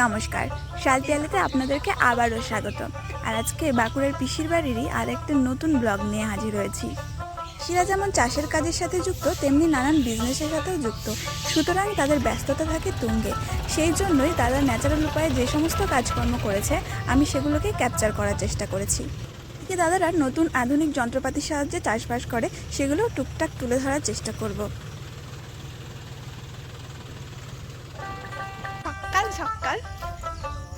নমস্কার, শালপিয়ালিতে আপনাদেরকে আবারও স্বাগত। আর আজকে বাঁকুড়ার পিসির বাড়িরই আর একটা নতুন ব্লগ নিয়ে হাজির হয়েছি। পিসিরা যেমন চাষের কাজের সাথে যুক্ত, তেমনি নানান বিজনেসের সাথেও যুক্ত, সুতরাং তাদের ব্যস্ততা থাকে তুঙ্গে। সেই জন্যই তারা ন্যাচারাল উপায়ে যে সমস্ত কাজকর্ম করেছে, আমি সেগুলোকে ক্যাপচার করার চেষ্টা করেছি। এদিকে দাদারা নতুন আধুনিক যন্ত্রপাতির সাহায্যে চাষবাস করে, সেগুলো টুকটাক তুলে ধরার চেষ্টা করব। সকাল সকাল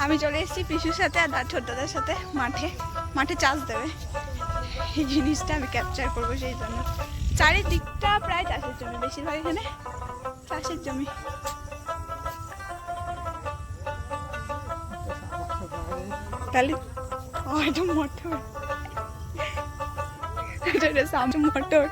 আমি চলে এসেছি পিসুর সাথে আর ছোট দাদার সাথে মাঠে চাষ দেবে। এই জিনিসটা আমি ক্যাপচার করবো, সেই জন্য চারিদিকটা প্রায় চাষের জমি, বেশিরভাগ এখানে চাষের জমি। তাহলে হয়তো মোটর, মোটর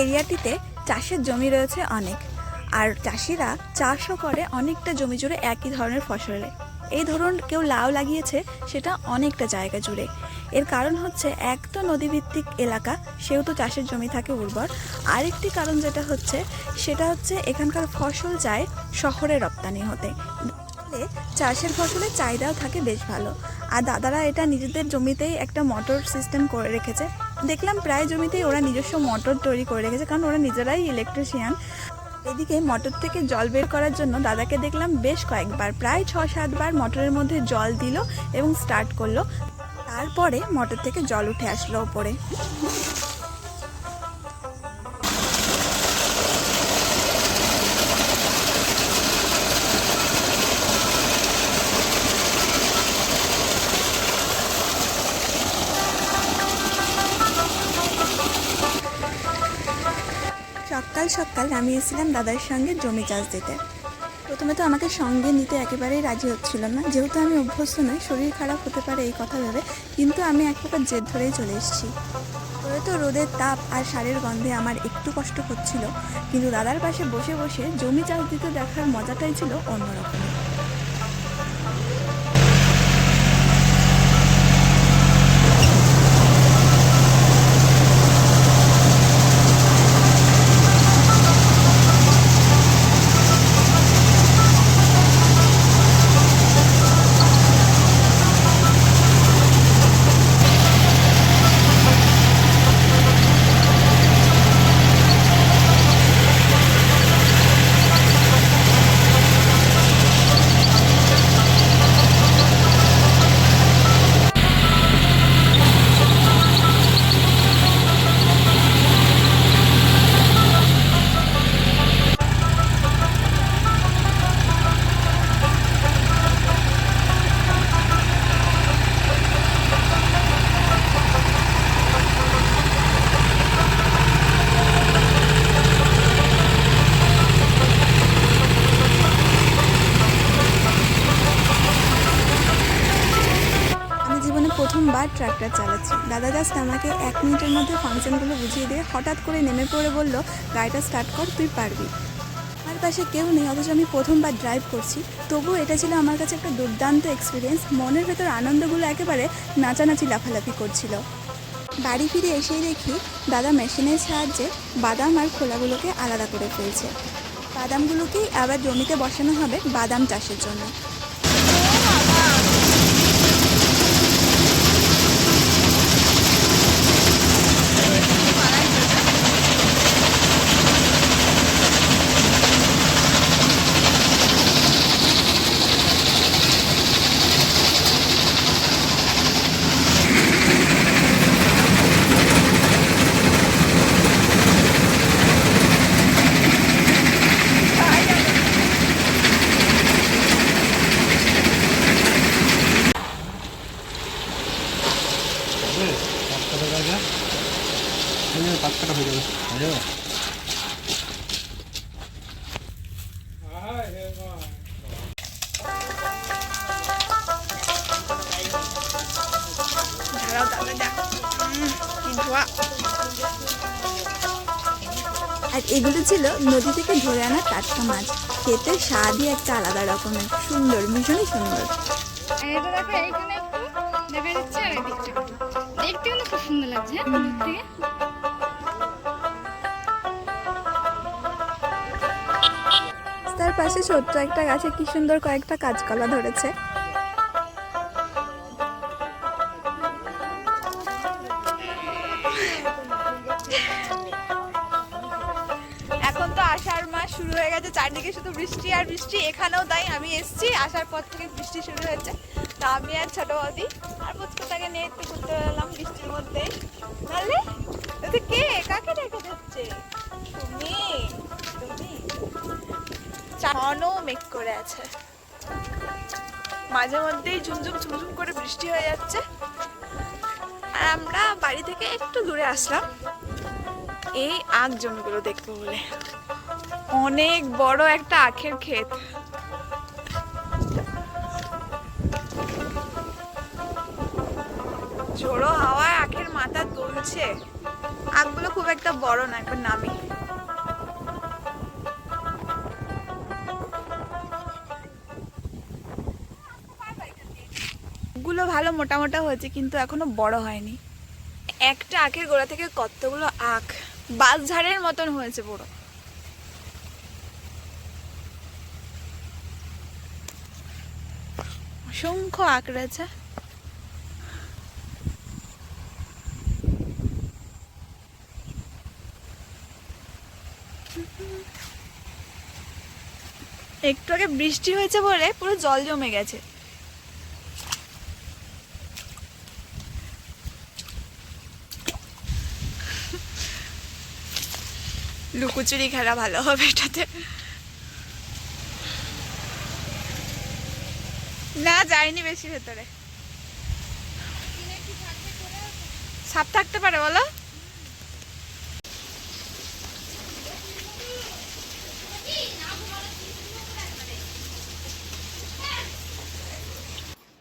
এরিয়াটিতে চাষের জমি রয়েছে অনেক, আর চাষিরা চাষও করে অনেকটা জমি জুড়ে একই ধরনের ফসলে। এই ধরুন কেউ লাউ লাগিয়েছে, সেটা অনেকটা জায়গা জুড়ে। এর কারণ হচ্ছে, এক তো নদীভিত্তিক এলাকা, সেহেতু চাষের জমি থাকে উর্বর। আরেকটি কারণ যেটা হচ্ছে, সেটা হচ্ছে এখানকার ফসল যায় শহরে রপ্তানি হতে, চাষের ফসলের চাহিদাও থাকে বেশ ভালো। আর দাদারা এটা নিজেদের জমিতেই একটা মোটর সিস্টেম করে রেখেছে। দেখলাম প্রায় জমিতেই ওরা নিজস্ব মোটর তৈরি করে রেখেছে, কারণ ওরা নিজেরাই ইলেকট্রিশিয়ান। এদিকে মোটর থেকে জল বের করার জন্য দাদাকে দেখলাম বেশ কয়েকবার, প্রায় 6-7 বার মোটরের মধ্যে জল দিল এবং স্টার্ট করলো। তারপরে মোটর থেকে জল উঠে আসলো ওপরে। সকাল সকাল নামিয়েছিলাম দাদার সঙ্গে জমি চাষ দিতে। প্রথমে তো আমাকে সঙ্গে নিতে একেবারেই রাজি হচ্ছিল না, যেহেতু আমি অভ্যস্ত নই, শরীর খারাপ হতে পারে এই কথা ভেবে। কিন্তু আমি এক প্রকার জেদ ধরেই চলে এসেছি। হয়তো রোদের তাপ আর সারের গন্ধে আমার একটু কষ্ট হচ্ছিল, কিন্তু দাদার পাশে বসে বসে জমি চাষ দিতে দেখার মজাটাই ছিল অন্যরকম। প্রথমবার ট্রাক্টর চালাচ্ছি। দাদা জাস্ট আমাকে 1 মিনিটের মধ্যে ফাংশনগুলো বুঝিয়ে দিয়ে হঠাৎ করে নেমে পড়ে বলল, গাড়িটা স্টার্ট কর, তুই পারবি। আমার পাশে কেউ নেই, অথচ আমি প্রথমবার ড্রাইভ করছি। তবুও এটা ছিল আমার কাছে একটা দুর্দান্ত এক্সপিরিয়েন্স। মনের ভেতর আনন্দগুলো একেবারে নাচানাচি লাফালাফি করছিল। বাড়ি ফিরে এসেই দেখি দাদা মেশিনের সাহায্যে বাদাম আর খোলাগুলোকে আলাদা করে ফেলছে। বাদামগুলোকেই আবার জমিতে বসানো হবে বাদাম চাষের জন্য। পাঁচটা হয়ে যাবে। ঝাড়াও তাহলে দেখ কি ধোয়া। আর এগুলো ছিল নদী থেকে ধরে আনা টাটকা মাছ। খেতে স্বাদই একটা আলাদা রকমের, সুন্দর, ভীষণই সুন্দর। এটা দেখো এইখানে একটু নেমে যাচ্ছে আর এদিকটা দেখতে কিন্তু খুব সুন্দর লাগছে দূর থেকে। তার পাশে ছোট্ট একটা গাছে কি সুন্দর কয়েকটা কাঁচকলা ধরেছে। এখন তো আষাঢ় মাস শুরু হয়ে গেছে, চারদিকে শুধু বৃষ্টি আর বৃষ্টি। এখানেও তাই, আমি এসছি আসার পর থেকে বৃষ্টি শুরু হয়েছে। তা আমি আর ছোট বৌদি আর পুচকুটাকে নিয়ে একটু ঘুরতে এলাম বৃষ্টির মধ্যেই। তাহলে কে কাকে ডেকে দিচ্ছে? তুমি তুমি ঘন মেঘ করে আছে, মাঝে মধ্যেই ঝুমঝুম ঝুমঝুম করে বৃষ্টি হয়ে যাচ্ছে। আর আমরা বাড়ি থেকে একটু দূরে আসলাম এই আখ জমিগুলো দেখবো বলে। অনেক বড় একটা আখের ক্ষেত। ঝোড়ো হাওয়ায় আখের মাথা দুলছে। আখগুলো খুব একটা বড় না, একবার নামি। গুলো ভালো মোটা মোটা হয়েছে কিন্তু এখনো বড় হয়নি। একটা আখের গোড়া থেকে কতগুলো আখ বাঁশঝাড়ের মতন হয়েছে বড়। অসংখ্য আখ রয়েছে। একটু আগে বৃষ্টি হয়েছে বলে পুরো জল জমে গেছে। লুকোচুরি খেলা ভালো হবে এটাতে। না যায়নি বেশি ভেতরে। সাপ থাকতে পারে বলো?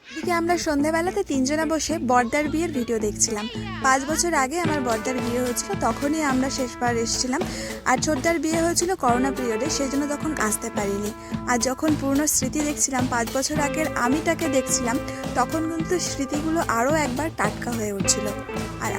এদিকে আমরা সন্ধ্যাবেলাতে তিনজনা বসে বড়দার বিয়ের ভিডিও দেখছিলাম। 5 বছর আগে আমার বড়দার বিয়ে হয়েছিল, তখনই আমরা শেষবার এসেছিলাম। আর ছোটদার বিয়ে হয়েছিল করোনা পিরিয়ডে, সেই জন্য তখন আসতে পারিনি। আর যখন পুরনো স্মৃতি দেখছিলাম, 5 বছর আগের আমিটাকে দেখছিলাম, তখন কিন্তু স্মৃতিগুলো আরও একবার টাটকা হয়ে উঠছিল। আর